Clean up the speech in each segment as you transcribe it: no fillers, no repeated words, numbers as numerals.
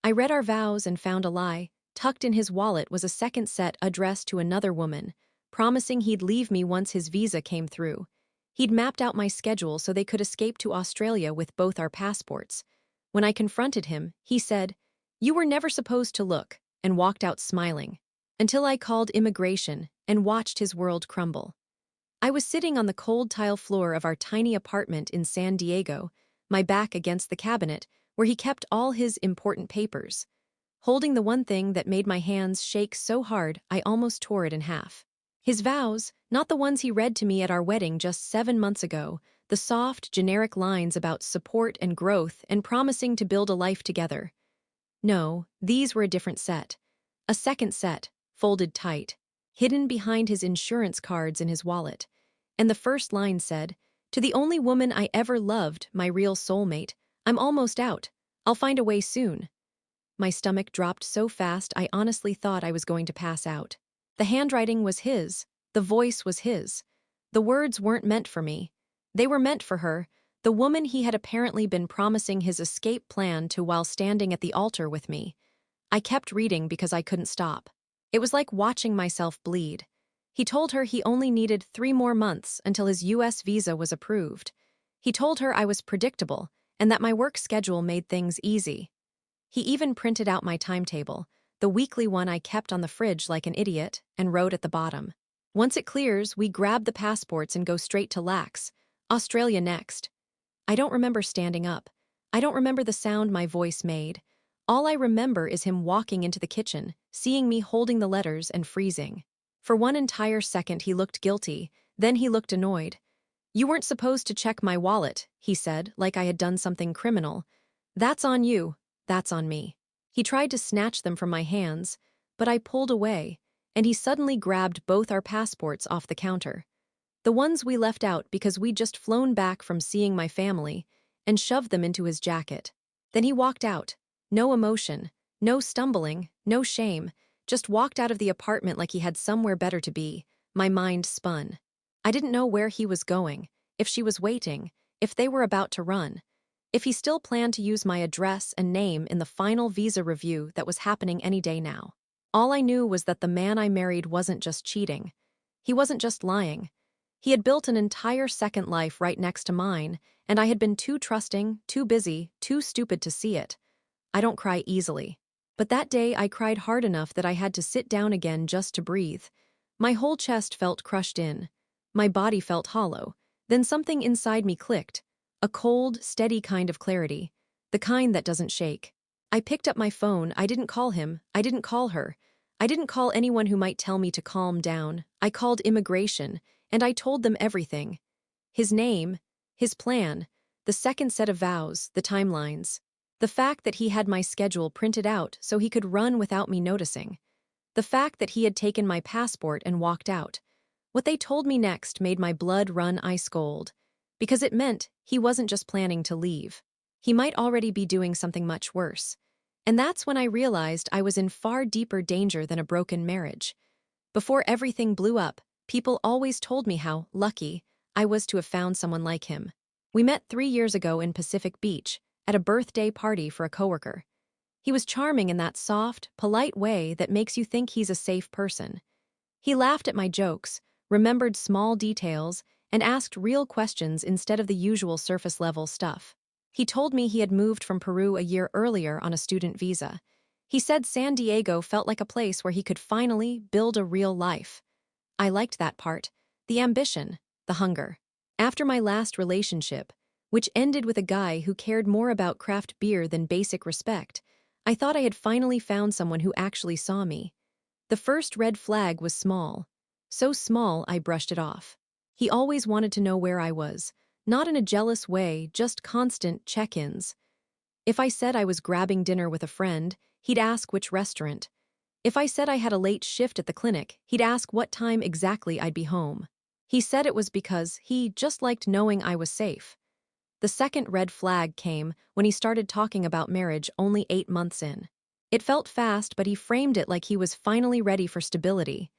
I read our vows and found a lie. Tucked in his wallet was a second set addressed to another woman, promising he'd leave me once his visa came through. He'd mapped out my schedule so they could escape to Australia with both our passports. When I confronted him, he said, "You were never supposed to look," and walked out smiling. Until I called immigration and watched his world crumble. I was sitting on the cold tile floor of our tiny apartment in San Diego, my back against the cabinet where he kept all his important papers, holding the one thing that made my hands shake so hard I almost tore it in half. His vows, not the ones he read to me at our wedding just 7 months ago, the soft, generic lines about support and growth and promising to build a life together. No, these were a different set. A second set, folded tight, hidden behind his insurance cards in his wallet. And the first line said, "To the only woman I ever loved, my real soulmate, I'm almost out. I'll find a way soon." My stomach dropped so fast I honestly thought I was going to pass out. The handwriting was his. The voice was his. The words weren't meant for me. They were meant for her, the woman he had apparently been promising his escape plan to while standing at the altar with me. I kept reading because I couldn't stop. It was like watching myself bleed. He told her he only needed 3 more months until his US visa was approved. He told her I was predictable and that my work schedule made things easy. He even printed out my timetable, the weekly one I kept on the fridge like an idiot, and wrote at the bottom, "Once it clears, we grab the passports and go straight to Lax. Australia next." I don't remember standing up. I don't remember the sound my voice made. All I remember is him walking into the kitchen, seeing me holding the letters and freezing. For one entire second he looked guilty, then he looked annoyed. "You weren't supposed to check my wallet," he said, like I had done something criminal. "That's on you. That's on me." He tried to snatch them from my hands, but I pulled away, and he suddenly grabbed both our passports off the counter. The ones we left out because we'd just flown back from seeing my family, and shoved them into his jacket. Then he walked out. No emotion, no stumbling, no shame, just walked out of the apartment like he had somewhere better to be. My mind spun. I didn't know where he was going, if she was waiting, if they were about to run, if he still planned to use my address and name in the final visa review that was happening any day now. All I knew was that the man I married wasn't just cheating. He wasn't just lying. He had built an entire second life right next to mine, and I had been too trusting, too busy, too stupid to see it. I don't cry easily. But that day I cried hard enough that I had to sit down again just to breathe. My whole chest felt crushed in. My body felt hollow. Then something inside me clicked. A cold, steady kind of clarity. The kind that doesn't shake. I picked up my phone. I didn't call him. I didn't call her. I didn't call anyone who might tell me to calm down. I called immigration, and I told them everything. His name, his plan, the second set of vows, the timelines. The fact that he had my schedule printed out so he could run without me noticing. The fact that he had taken my passport and walked out. What they told me next made my blood run ice cold. Because it meant he wasn't just planning to leave. He might already be doing something much worse. And that's when I realized I was in far deeper danger than a broken marriage. Before everything blew up, people always told me how lucky I was to have found someone like him. We met 3 years ago in Pacific Beach, at a birthday party for a coworker. He was charming in that soft, polite way that makes you think he's a safe person. He laughed at my jokes, remembered small details, and asked real questions instead of the usual surface-level stuff. He told me he had moved from Peru a year earlier on a student visa. He said San Diego felt like a place where he could finally build a real life. I liked that part, the ambition, the hunger. After my last relationship, which ended with a guy who cared more about craft beer than basic respect, I thought I had finally found someone who actually saw me. The first red flag was small. So small I brushed it off. He always wanted to know where I was, not in a jealous way, just constant check-ins. If I said I was grabbing dinner with a friend, he'd ask which restaurant. If I said I had a late shift at the clinic, he'd ask what time exactly I'd be home. He said it was because he just liked knowing I was safe. The second red flag came when he started talking about marriage only 8 months in. It felt fast, but he framed it like he was finally ready for stability.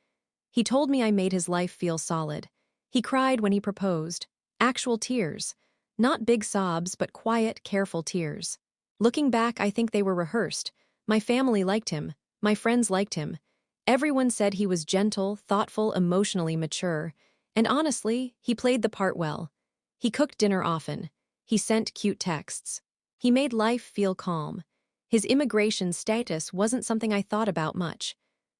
He told me I made his life feel solid. He cried when he proposed. Actual tears. Not big sobs, but quiet, careful tears. Looking back, I think they were rehearsed, My family liked him. My friends liked him. Everyone said he was gentle, thoughtful, emotionally mature. And honestly, he played the part well. He cooked dinner often. He sent cute texts. He made life feel calm. His immigration status wasn't something I thought about much.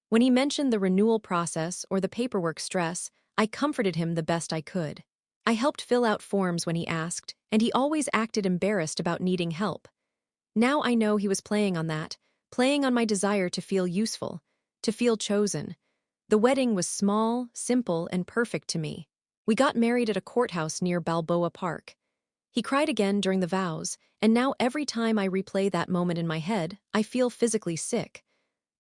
When he mentioned the renewal process or the paperwork stress, I comforted him the best I could. I helped fill out forms when he asked, and he always acted embarrassed about needing help. Now I know he was playing on that, playing on my desire to feel useful, to feel chosen. The wedding was small, simple, and perfect to me. We got married at a courthouse near Balboa Park. He cried again during the vows, and now every time I replay that moment in my head, I feel physically sick.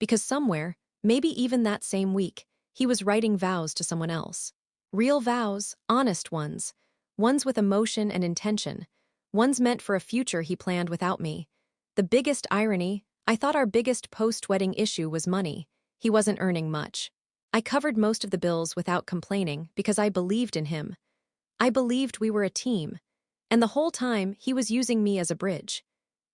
Because somewhere, maybe even that same week, he was writing vows to someone else. Real vows, honest ones. Ones with emotion and intention. Ones meant for a future he planned without me. The biggest irony, I thought our biggest post-wedding issue was money. He wasn't earning much. I covered most of the bills without complaining because I believed in him. I believed we were a team. And the whole time, he was using me as a bridge.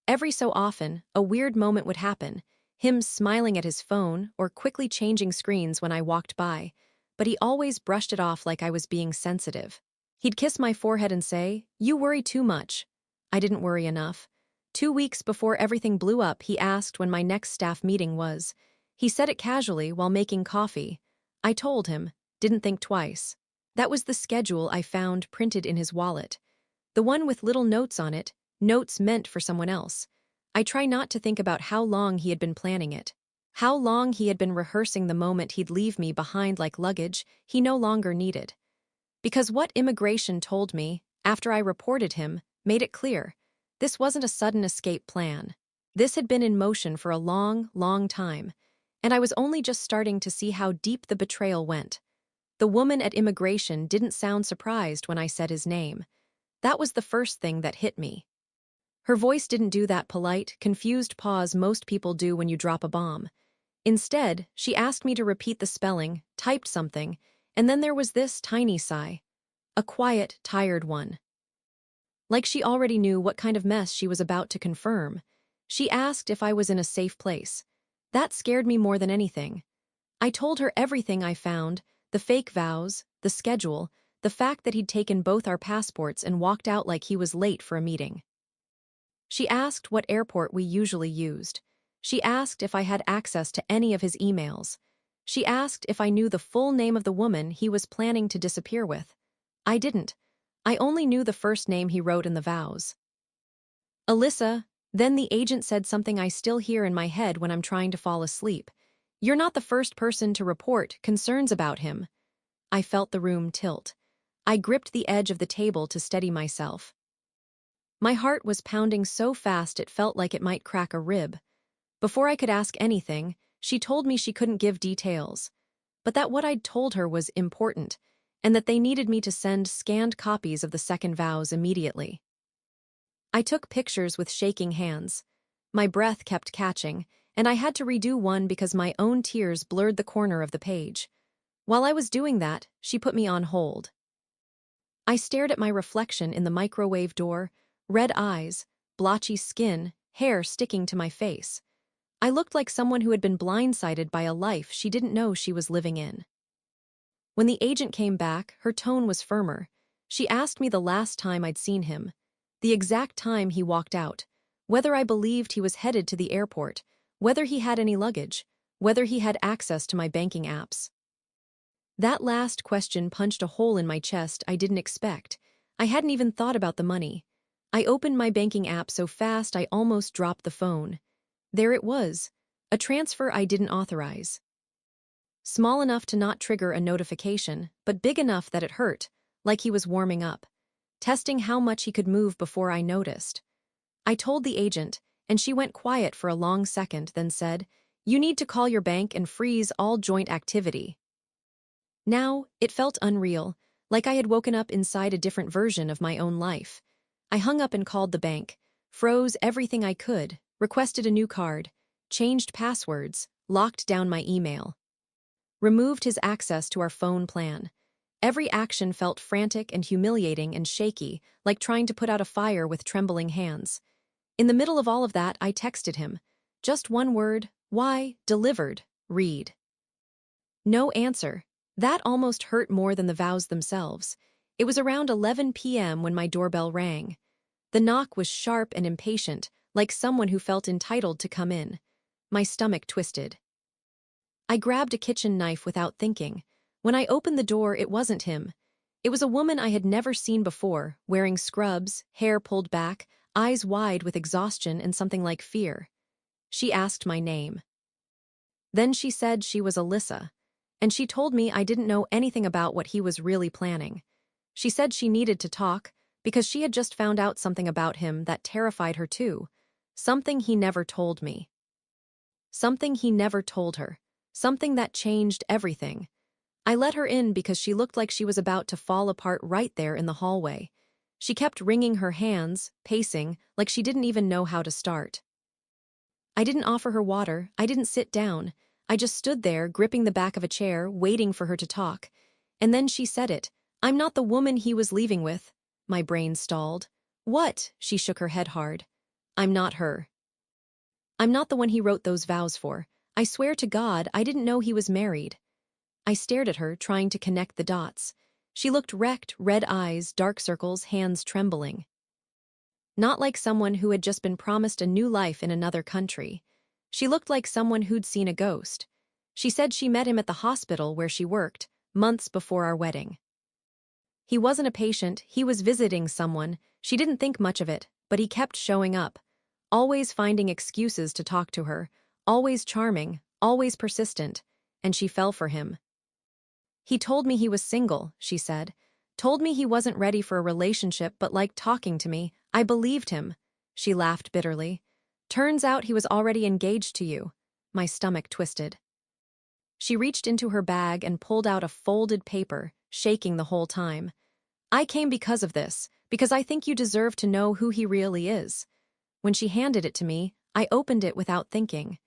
Every so often, a weird moment would happen, him smiling at his phone or quickly changing screens when I walked by, but he always brushed it off like I was being sensitive. He'd kiss my forehead and say, "You worry too much." I didn't worry enough. 2 weeks before everything blew up, he asked when my next staff meeting was. He said it casually while making coffee. I told him, didn't think twice. That was the schedule I found printed in his wallet. The one with little notes on it, notes meant for someone else. I try not to think about how long he had been planning it. How long he had been rehearsing the moment he'd leave me behind like luggage he no longer needed. Because what immigration told me, after I reported him, made it clear. This wasn't a sudden escape plan. This had been in motion for a long, long time, and I was only just starting to see how deep the betrayal went. The woman at immigration didn't sound surprised when I said his name. That was the first thing that hit me. Her voice didn't do that polite, confused pause most people do when you drop a bomb. Instead, she asked me to repeat the spelling, typed something, and then there was this tiny sigh. A quiet, tired one. Like she already knew what kind of mess she was about to confirm. She asked if I was in a safe place. That scared me more than anything. I told her everything I found, the fake vows, the schedule, the fact that he'd taken both our passports and walked out like he was late for a meeting. She asked what airport we usually used. She asked if I had access to any of his emails. She asked if I knew the full name of the woman he was planning to disappear with. I didn't. I only knew the first name he wrote in the vows. Alyssa, then the agent said something I still hear in my head when I'm trying to fall asleep. You're not the first person to report concerns about him. I felt the room tilt. I gripped the edge of the table to steady myself. My heart was pounding so fast it felt like it might crack a rib. Before I could ask anything, she told me she couldn't give details, but that what I'd told her was important, and that they needed me to send scanned copies of the second vows immediately. I took pictures with shaking hands. My breath kept catching, and I had to redo one because my own tears blurred the corner of the page. While I was doing that, she put me on hold. I stared at my reflection in the microwave door, red eyes, blotchy skin, hair sticking to my face. I looked like someone who had been blindsided by a life she didn't know she was living in. When the agent came back, her tone was firmer. She asked me the last time I'd seen him, the exact time he walked out, whether I believed he was headed to the airport, whether he had any luggage, whether he had access to my banking apps. That last question punched a hole in my chest I didn't expect. I hadn't even thought about the money. I opened my banking app so fast I almost dropped the phone. There it was, a transfer I didn't authorize. Small enough to not trigger a notification, but big enough that it hurt, like he was warming up, testing how much he could move before I noticed. I told the agent, and she went quiet for a long second, then said, "You need to call your bank and freeze all joint activity." Now, it felt unreal, like I had woken up inside a different version of my own life. I hung up and called the bank, froze everything I could, requested a new card, changed passwords, locked down my email. Removed his access to our phone plan. Every action felt frantic and humiliating and shaky, like trying to put out a fire with trembling hands. In the middle of all of that, I texted him. Just one word, why, delivered, read. No answer. That almost hurt more than the vows themselves. It was around 11 p.m. when my doorbell rang. The knock was sharp and impatient, like someone who felt entitled to come in. My stomach twisted. I grabbed a kitchen knife without thinking. When I opened the door, it wasn't him. It was a woman I had never seen before, wearing scrubs, hair pulled back, eyes wide with exhaustion and something like fear. She asked my name. Then she said she was Alyssa, and she told me I didn't know anything about what he was really planning. She said she needed to talk because she had just found out something about him that terrified her too. Something he never told me. Something he never told her. Something that changed everything. I let her in because she looked like she was about to fall apart right there in the hallway. She kept wringing her hands, pacing, like she didn't even know how to start. I didn't offer her water, I didn't sit down. I just stood there, gripping the back of a chair, waiting for her to talk. And then she said it. I'm not the woman he was leaving with. My brain stalled. What? She shook her head hard. I'm not her. I'm not the one he wrote those vows for. I swear to God, I didn't know he was married. I stared at her, trying to connect the dots. She looked wrecked, red eyes, dark circles, hands trembling. Not like someone who had just been promised a new life in another country. She looked like someone who'd seen a ghost. She said she met him at the hospital where she worked, months before our wedding. He wasn't a patient, he was visiting someone. She didn't think much of it, but he kept showing up. Always finding excuses to talk to her. Always charming, always persistent. And she fell for him. He told me he was single, she said. Told me he wasn't ready for a relationship but liked talking to me. I believed him. She laughed bitterly. Turns out he was already engaged to you. My stomach twisted. She reached into her bag and pulled out a folded paper, shaking the whole time. I came because of this, because I think you deserve to know who he really is. When she handed it to me, I opened it without thinking.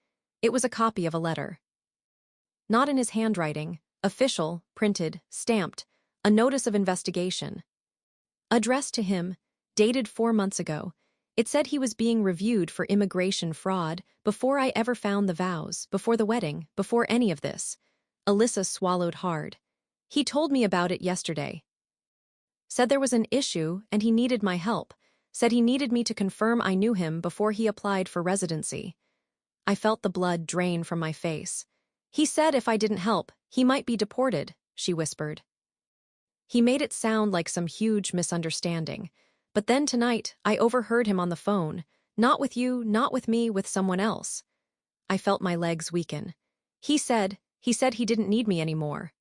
It was a copy of a letter. Not in his handwriting, official, printed, stamped, a notice of investigation. Addressed to him, dated 4 months ago. It said he was being reviewed for immigration fraud before I ever found the vows, before the wedding, before any of this. Alyssa swallowed hard. He told me about it yesterday. Said there was an issue and he needed my help. Said he needed me to confirm I knew him before he applied for residency. I felt the blood drain from my face. He said if I didn't help, he might be deported, she whispered. He made it sound like some huge misunderstanding. But then tonight, I overheard him on the phone. Not with you, not with me, with someone else. I felt my legs weaken. He said he didn't need me anymore.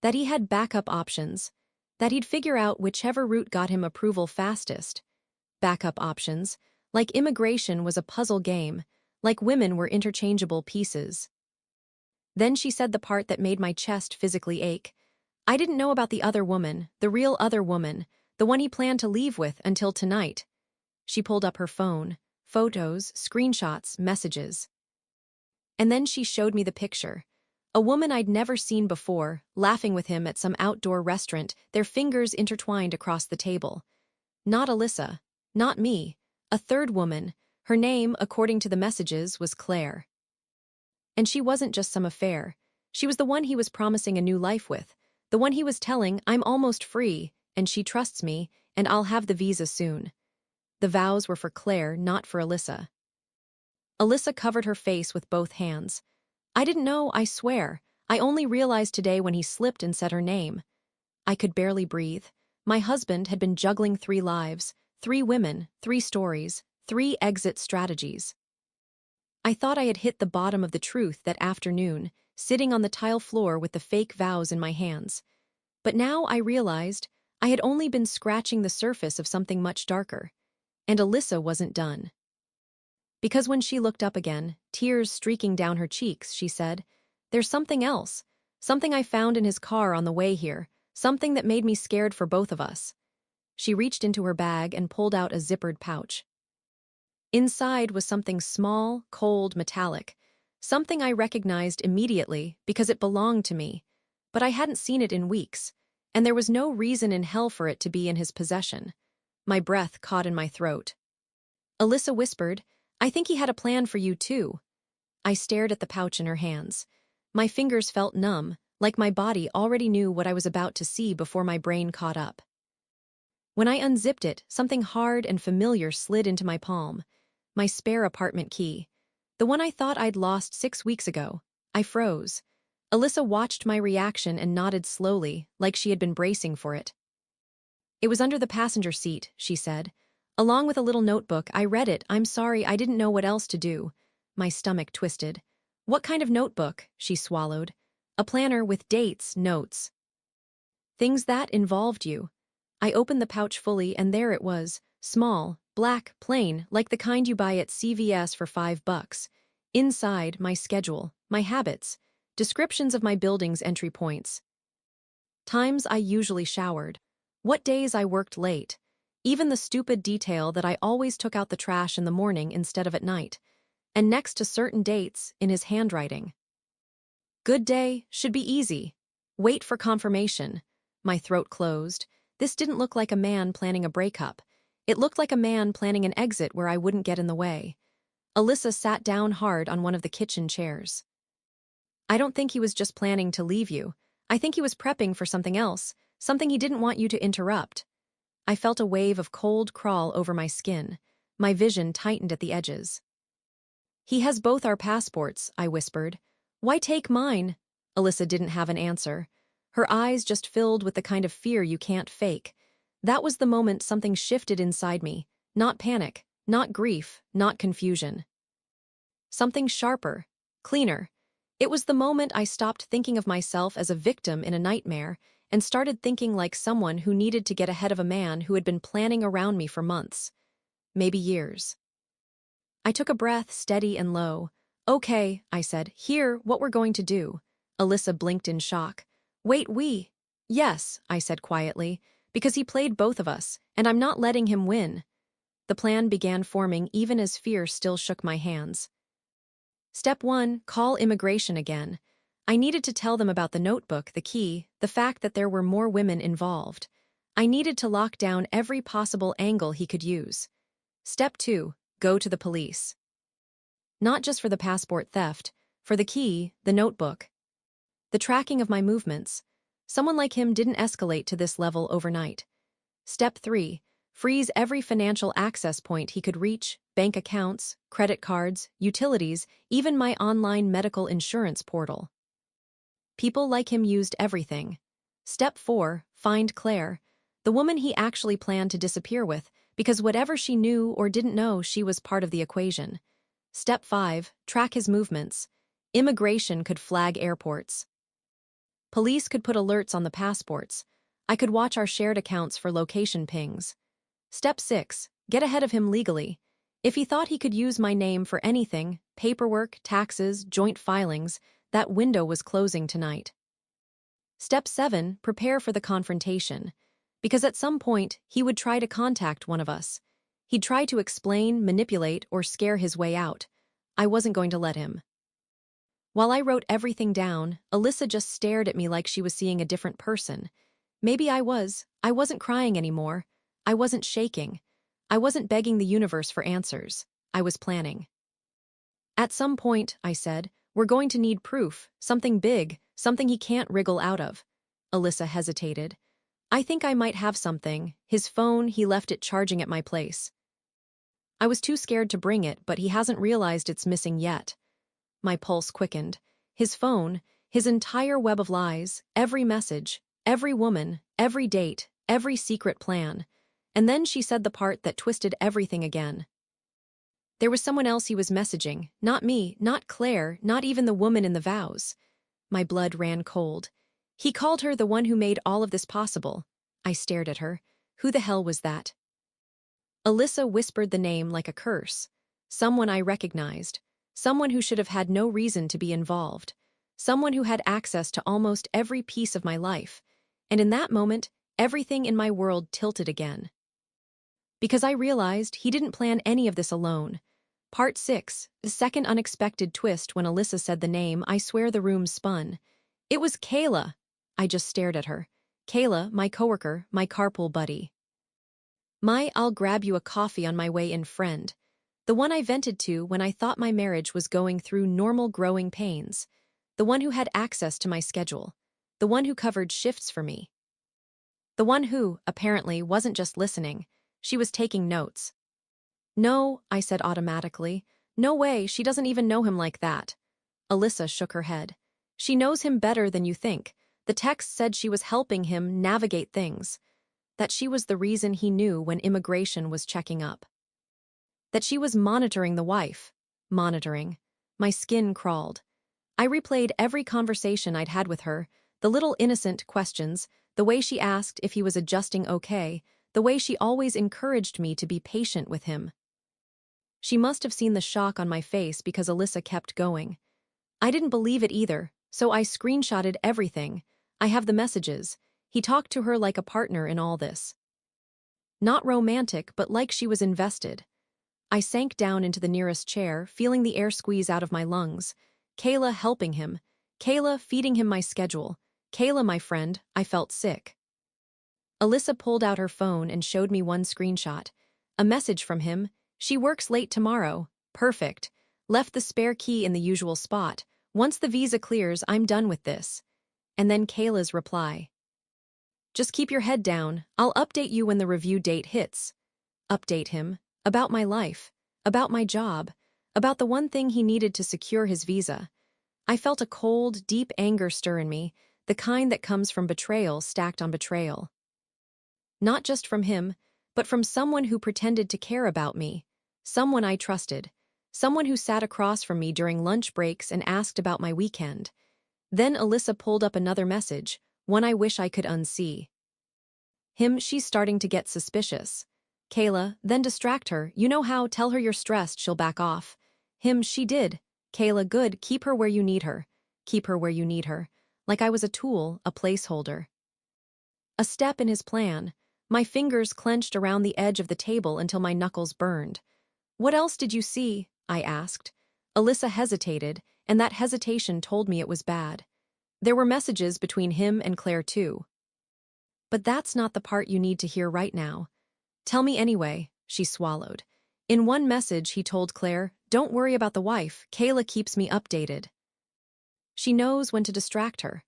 That he had backup options. That he'd figure out whichever route got him approval fastest. Backup options. Like immigration was a puzzle game. Like women were interchangeable pieces. Then she said the part that made my chest physically ache. I didn't know about the other woman, the real other woman, the one he planned to leave with until tonight. She pulled up her phone, photos, screenshots, messages. And then she showed me the picture. A woman I'd never seen before, laughing with him at some outdoor restaurant, their fingers intertwined across the table. Not Alyssa, not me, a third woman. Her name, according to the messages, was Claire. And she wasn't just some affair. She was the one he was promising a new life with, the one he was telling, I'm almost free, and she trusts me, and I'll have the visa soon. The vows were for Claire, not for Alyssa. Alyssa covered her face with both hands. I didn't know, I swear. I only realized today when he slipped and said her name. I could barely breathe. My husband had been juggling 3 lives, 3 women, 3 stories, 3 exit strategies. I thought I had hit the bottom of the truth that afternoon, sitting on the tile floor with the fake vows in my hands. But now I realized I had only been scratching the surface of something much darker. And Alyssa wasn't done. Because when she looked up again, tears streaking down her cheeks, she said, there's something else. Something I found in his car on the way here. Something that made me scared for both of us. She reached into her bag and pulled out a zippered pouch. Inside was something small, cold, metallic. Something I recognized immediately because it belonged to me. But I hadn't seen it in weeks, and there was no reason in hell for it to be in his possession. My breath caught in my throat. Alyssa whispered, I think he had a plan for you too. I stared at the pouch in her hands. My fingers felt numb, like my body already knew what I was about to see before my brain caught up. When I unzipped it, something hard and familiar slid into my palm. My spare apartment key. The one I thought I'd lost 6 weeks ago. I froze. Alyssa watched my reaction and nodded slowly, like she had been bracing for it. It was under the passenger seat, she said. Along with a little notebook, I read it. I'm sorry, I didn't know what else to do. My stomach twisted. What kind of notebook? She swallowed. A planner with dates, notes. Things that involved you. I opened the pouch fully and there it was. Small, black, plain, like the kind you buy at CVS for $5. Inside, my schedule, my habits, descriptions of my building's entry points. Times I usually showered. What days I worked late. Even the stupid detail that I always took out the trash in the morning instead of at night. And next to certain dates, in his handwriting. Good day, should be easy. Wait for confirmation. My throat closed. This didn't look like a man planning a breakup. It looked like a man planning an exit where I wouldn't get in the way. Alyssa sat down hard on one of the kitchen chairs. I don't think he was just planning to leave you. I think he was prepping for something else, something he didn't want you to interrupt. I felt a wave of cold crawl over my skin. My vision tightened at the edges. He has both our passports, I whispered. Why take mine? Alyssa didn't have an answer. Her eyes just filled with the kind of fear you can't fake. That was the moment something shifted inside me. Not panic, not grief, not confusion. Something sharper, cleaner. It was the moment I stopped thinking of myself as a victim in a nightmare and started thinking like someone who needed to get ahead of a man who had been planning around me for months. Maybe years. I took a breath, steady and low. Okay, I said, here, what we're going to do. Alyssa blinked in shock. Wait, we? Yes, I said quietly, because he played both of us, and I'm not letting him win. The plan began forming even as fear still shook my hands. Step 1, call immigration again. I needed to tell them about the notebook, the key, the fact that there were more women involved. I needed to lock down every possible angle he could use. Step 2, go to the police. Not just for the passport theft, for the key, the notebook. The tracking of my movements. Someone like him didn't escalate to this level overnight. Step 3, freeze every financial access point he could reach, bank accounts, credit cards, utilities, even my online medical insurance portal. People like him used everything. Step 4, find Claire, the woman he actually planned to disappear with, because whatever she knew or didn't know, she was part of the equation. Step 5, track his movements. Immigration could flag airports. Police could put alerts on the passports. I could watch our shared accounts for location pings. Step 6, get ahead of him legally. If he thought he could use my name for anything, paperwork, taxes, joint filings, that window was closing tonight. Step 7, prepare for the confrontation. Because at some point, he would try to contact one of us. He'd try to explain, manipulate, or scare his way out. I wasn't going to let him. While I wrote everything down, Alyssa just stared at me like she was seeing a different person. Maybe I was. I wasn't crying anymore. I wasn't shaking. I wasn't begging the universe for answers. I was planning. At some point, I said, we're going to need proof, something big, something he can't wriggle out of. Alyssa hesitated. I think I might have something. His phone, he left it charging at my place. I was too scared to bring it, but he hasn't realized it's missing yet. My pulse quickened. His phone, his entire web of lies, every message, every woman, every date, every secret plan. And then she said the part that twisted everything again. There was someone else he was messaging, not me, not Claire, not even the woman in the vows. My blood ran cold. He called her the one who made all of this possible. I stared at her. Who the hell was that? Alyssa whispered the name like a curse. Someone I recognized. Someone who should have had no reason to be involved. Someone who had access to almost every piece of my life. And in that moment, everything in my world tilted again. Because I realized he didn't plan any of this alone. Part 6, the second unexpected twist when Alyssa said the name, I swear the room spun. It was Kayla. I just stared at her. Kayla, my coworker, my carpool buddy. My I'll grab you a coffee on my way in friend. The one I vented to when I thought my marriage was going through normal growing pains. The one who had access to my schedule. The one who covered shifts for me. The one who, apparently, wasn't just listening. She was taking notes. No, I said automatically. No way, she doesn't even know him like that. Alyssa shook her head. She knows him better than you think. The text said she was helping him navigate things. That she was the reason he knew when immigration was checking up. That she was monitoring the wife. Monitoring. My skin crawled. I replayed every conversation I'd had with her, the little innocent questions, the way she asked if he was adjusting okay, the way she always encouraged me to be patient with him. She must have seen the shock on my face because Alyssa kept going. I didn't believe it either, so I screenshotted everything. I have the messages. He talked to her like a partner in all this. Not romantic, but like she was invested. I sank down into the nearest chair, feeling the air squeeze out of my lungs. Kayla helping him. Kayla feeding him my schedule. Kayla, my friend, I felt sick. Alyssa pulled out her phone and showed me one screenshot. A message from him. She works late tomorrow. Perfect. Left the spare key in the usual spot. Once the visa clears, I'm done with this. And then Kayla's reply. Just keep your head down. I'll update you when the review date hits. Update him. About my life. About my job. About the one thing he needed to secure his visa. I felt a cold, deep anger stir in me, the kind that comes from betrayal stacked on betrayal. Not just from him, but from someone who pretended to care about me. Someone I trusted. Someone who sat across from me during lunch breaks and asked about my weekend. Then Alyssa pulled up another message, one I wish I could unsee. Him, she's starting to get suspicious. Kayla, then distract her. You know how, tell her you're stressed, she'll back off. Him, she did. Kayla, good, keep her where you need her. Keep her where you need her. Like I was a tool, a placeholder. A step in his plan. My fingers clenched around the edge of the table until my knuckles burned. What else did you see? I asked. Alyssa hesitated, and that hesitation told me it was bad. There were messages between him and Claire too. But that's not the part you need to hear right now. Tell me anyway, she swallowed. In one message, he told Claire, don't worry about the wife, Kayla keeps me updated. She knows when to distract her.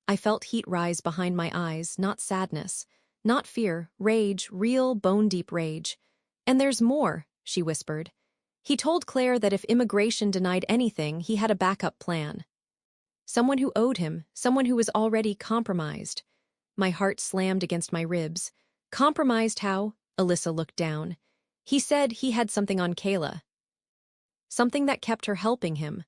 I felt heat rise behind my eyes, not sadness, not fear, rage, real bone-deep rage. And there's more, she whispered. He told Claire that if immigration denied anything, he had a backup plan. Someone who owed him, someone who was already compromised. My heart slammed against my ribs. Compromised how? Alyssa looked down. He said he had something on Kayla. Something that kept her helping him.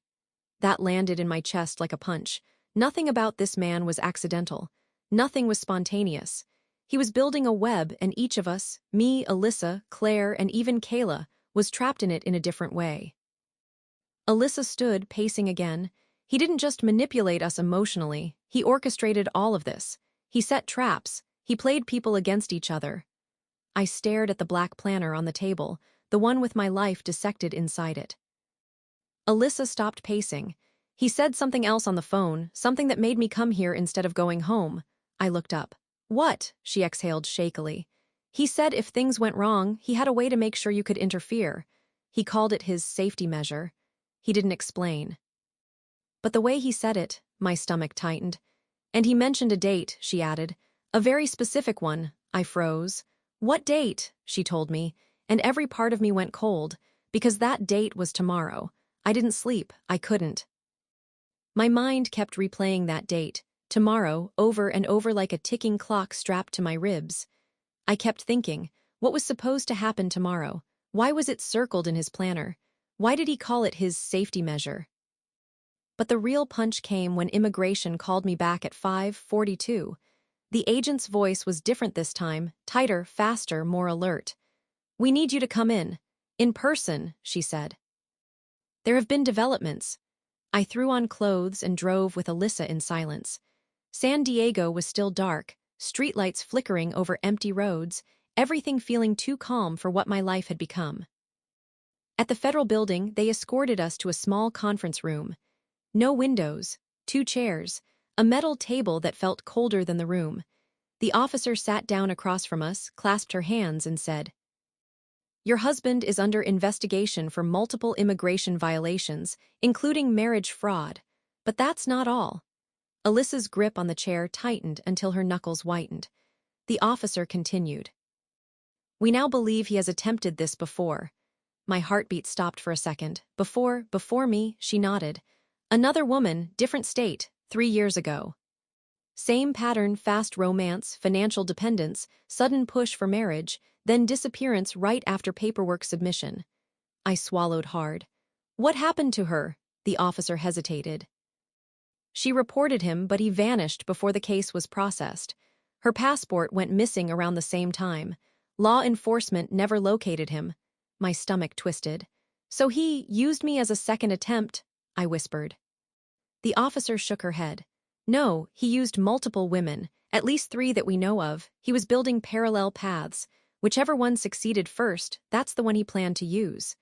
That landed in my chest like a punch. Nothing about this man was accidental. Nothing was spontaneous. He was building a web, and each of us, me, Alyssa, Claire, and even Kayla, was trapped in it in a different way. Alyssa stood, pacing again. He didn't just manipulate us emotionally, he orchestrated all of this. He set traps, he played people against each other. I stared at the black planner on the table, the one with my life dissected inside it. Alyssa stopped pacing. He said something else on the phone, something that made me come here instead of going home. I looked up. What? She exhaled shakily. He said if things went wrong, he had a way to make sure you could interfere. He called it his safety measure. He didn't explain. But the way he said it, my stomach tightened. And he mentioned a date, she added. A very specific one. I froze. What date? She told me, and every part of me went cold, because that date was tomorrow. I didn't sleep. I couldn't. My mind kept replaying that date, tomorrow, over and over like a ticking clock strapped to my ribs. I kept thinking, what was supposed to happen tomorrow? Why was it circled in his planner? Why did he call it his safety measure? But the real punch came when immigration called me back at 5:42. The agent's voice was different this time, tighter, faster, more alert. We need you to come in. In person, she said. There have been developments. I threw on clothes and drove with Alyssa in silence. San Diego was still dark, streetlights flickering over empty roads, everything feeling too calm for what my life had become. At the federal building, they escorted us to a small conference room. No windows, 2 chairs, a metal table that felt colder than the room. The officer sat down across from us, clasped her hands, and said, Your husband is under investigation for multiple immigration violations, including marriage fraud. But that's not all. Alyssa's grip on the chair tightened until her knuckles whitened. The officer continued. We now believe he has attempted this before. My heartbeat stopped for a second. Before me, she nodded. Another woman, different state, 3 years ago. Same pattern, fast romance, financial dependence, sudden push for marriage, then disappearance right after paperwork submission. I swallowed hard. What happened to her? The officer hesitated. She reported him, but he vanished before the case was processed. Her passport went missing around the same time. Law enforcement never located him. My stomach twisted. So he used me as a second attempt, I whispered. The officer shook her head. No, he used multiple women, at least 3 that we know of. He was building parallel paths. Whichever one succeeded first, that's the one he planned to use.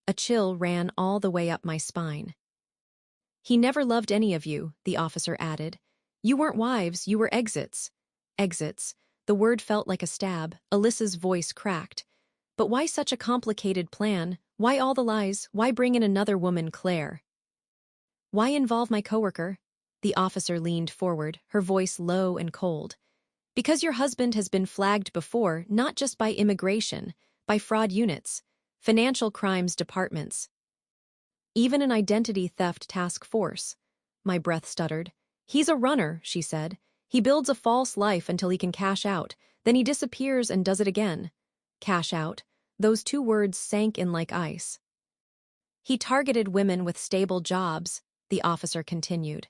A chill ran all the way up my spine. He never loved any of you, the officer added. You weren't wives, you were exits. Exits. The word felt like a stab. Alyssa's voice cracked. But why such a complicated plan? Why all the lies? Why bring in another woman, Claire? Why involve my coworker? The officer leaned forward, her voice low and cold. Because your husband has been flagged before, not just by immigration, by fraud units, financial crimes departments. Even an identity theft task force. My breath stuttered. He's a runner, she said. He builds a false life until he can cash out, then he disappears and does it again. Cash out. Those 2 words sank in like ice. He targeted women with stable jobs, the officer continued.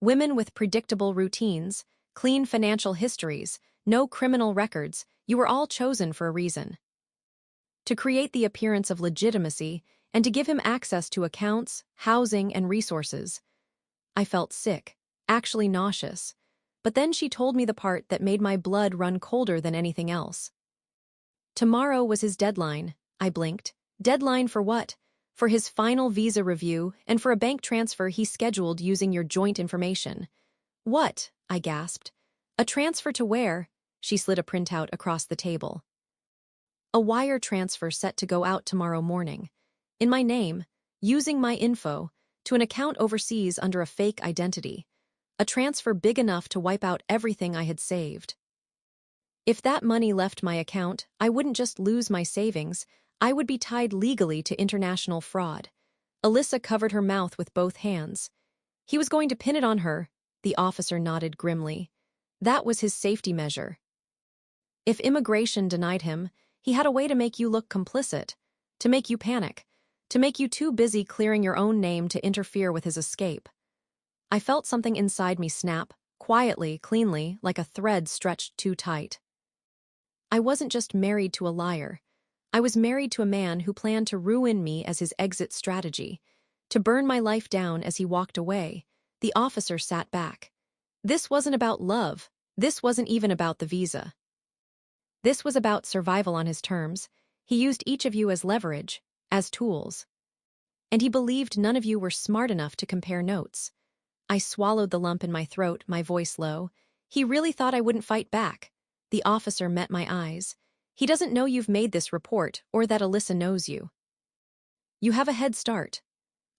Women with predictable routines, clean financial histories, no criminal records, you were all chosen for a reason. To create the appearance of legitimacy and to give him access to accounts, housing, and resources. I felt sick, actually nauseous. But then she told me the part that made my blood run colder than anything else. Tomorrow was his deadline, I blinked. Deadline for what? For his final visa review and for a bank transfer he scheduled using your joint information. What? I gasped. A transfer to where? She slid a printout across the table. A wire transfer set to go out tomorrow morning. In my name, using my info, to an account overseas under a fake identity. A transfer big enough to wipe out everything I had saved. If that money left my account, I wouldn't just lose my savings, I would be tied legally to international fraud. Alyssa covered her mouth with both hands. He was going to pin it on her, the officer nodded grimly. That was his safety measure. If immigration denied him, he had a way to make you look complicit, to make you panic, to make you too busy clearing your own name to interfere with his escape. I felt something inside me snap, quietly, cleanly, like a thread stretched too tight. I wasn't just married to a liar. I was married to a man who planned to ruin me as his exit strategy, to burn my life down as he walked away. The officer sat back. This wasn't about love. This wasn't even about the visa. This was about survival on his terms. He used each of you as leverage, as tools. And he believed none of you were smart enough to compare notes. I swallowed the lump in my throat, my voice low. He really thought I wouldn't fight back. The officer met my eyes. He doesn't know you've made this report or that Alyssa knows you. You have a head start.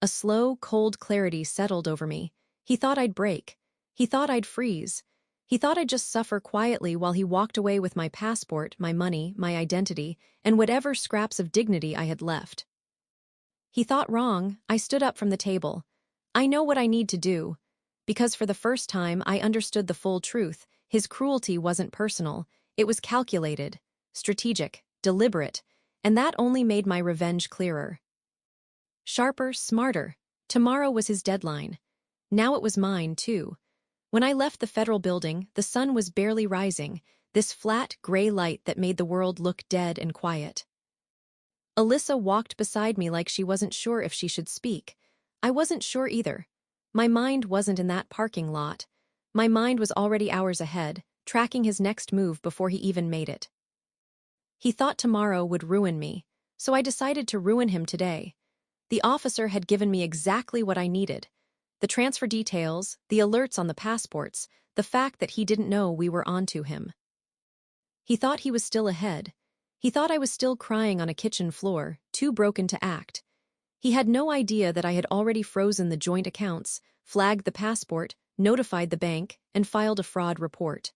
A slow, cold clarity settled over me. He thought I'd break. He thought I'd freeze. He thought I'd just suffer quietly while he walked away with my passport, my money, my identity, and whatever scraps of dignity I had left. He thought wrong. I stood up from the table. I know what I need to do. Because for the first time, I understood the full truth. His cruelty wasn't personal. It was calculated, strategic, deliberate, and that only made my revenge clearer. Sharper, smarter. Tomorrow was his deadline. Now it was mine, too. When I left the federal building, the sun was barely rising, this flat, gray light that made the world look dead and quiet. Alyssa walked beside me like she wasn't sure if she should speak. I wasn't sure either. My mind wasn't in that parking lot. My mind was already hours ahead, tracking his next move before he even made it. He thought tomorrow would ruin me, so I decided to ruin him today. The officer had given me exactly what I needed. The transfer details, the alerts on the passports, the fact that he didn't know we were onto him. He thought he was still ahead. He thought I was still crying on a kitchen floor, too broken to act. He had no idea that I had already frozen the joint accounts, flagged the passport, notified the bank, and filed a fraud report.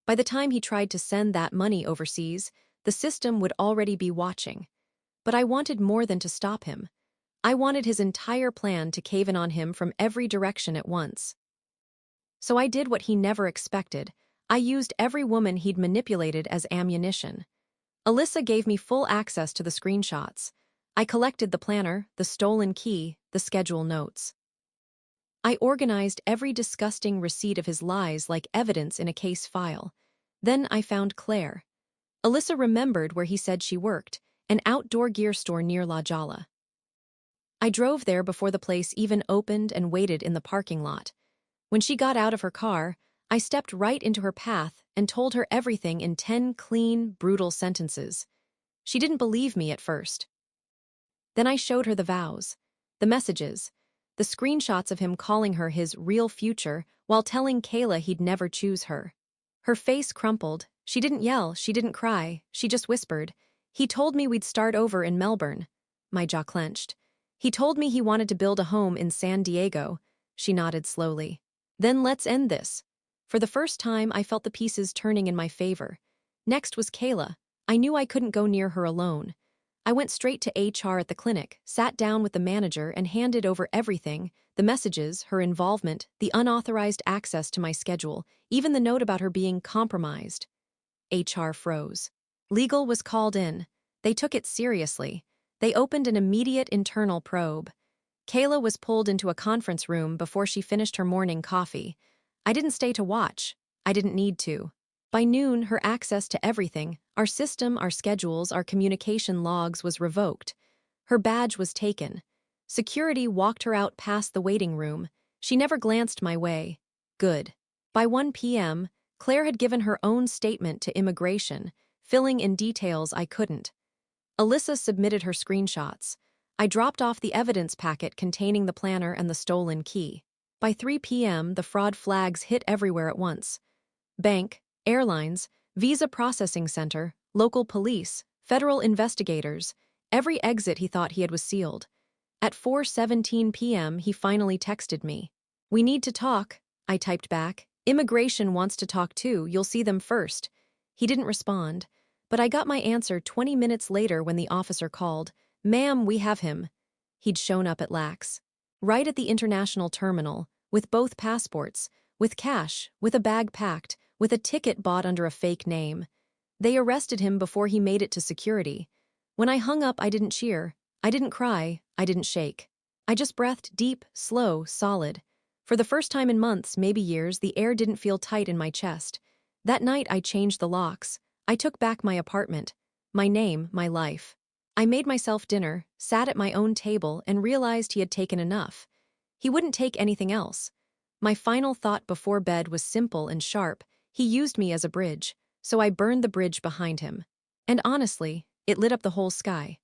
By the time he tried to send that money overseas, the system would already be watching. But I wanted more than to stop him. I wanted his entire plan to cave in on him from every direction at once. So I did what he never expected. I used every woman he'd manipulated as ammunition. Alyssa gave me full access to the screenshots. I collected the planner, the stolen key, the schedule notes. I organized every disgusting receipt of his lies like evidence in a case file. Then I found Claire. Alyssa remembered where he said she worked, an outdoor gear store near La Jolla. I drove there before the place even opened and waited in the parking lot. When she got out of her car, I stepped right into her path and told her everything in 10 clean, brutal sentences. She didn't believe me at first. Then I showed her the vows, the messages, the screenshots of him calling her his real future while telling Kayla he'd never choose her. Her face crumpled. She didn't yell, she didn't cry, she just whispered, "He told me we'd start over in Melbourne." My jaw clenched. "He told me he wanted to build a home in San Diego." She nodded slowly. "Then let's end this." For the first time, I felt the pieces turning in my favor. Next was Kayla. I knew I couldn't go near her alone. I went straight to HR at the clinic, sat down with the manager and handed over everything, the messages, her involvement, the unauthorized access to my schedule, even the note about her being compromised. HR froze. Legal was called in. They took it seriously. They opened an immediate internal probe. Kayla was pulled into a conference room before she finished her morning coffee. I didn't stay to watch. I didn't need to. By noon, her access to everything, our system, our schedules, our communication logs, was revoked. Her badge was taken. Security walked her out past the waiting room. She never glanced my way. Good. By 1 p.m., Claire had given her own statement to immigration, filling in details I couldn't. Alyssa submitted her screenshots. I dropped off the evidence packet containing the planner and the stolen key. By 3 p.m., the fraud flags hit everywhere at once. Bank, airlines, visa processing center, local police, federal investigators. Every exit he thought he had was sealed. At 4:17 p.m., he finally texted me. "We need to talk," I typed back. "Immigration wants to talk too, you'll see them first." He didn't respond, but I got my answer 20 minutes later when the officer called. "Ma'am, we have him." He'd shown up at LAX. Right at the international terminal, with both passports, with cash, with a bag packed, with a ticket bought under a fake name. They arrested him before he made it to security. When I hung up, I didn't cheer. I didn't cry. I didn't shake. I just breathed deep, slow, solid. For the first time in months, maybe years, the air didn't feel tight in my chest. That night, I changed the locks. I took back my apartment, my name, my life. I made myself dinner, sat at my own table, and realized he had taken enough. He wouldn't take anything else. My final thought before bed was simple and sharp. He used me as a bridge, so I burned the bridge behind him. And honestly, it lit up the whole sky.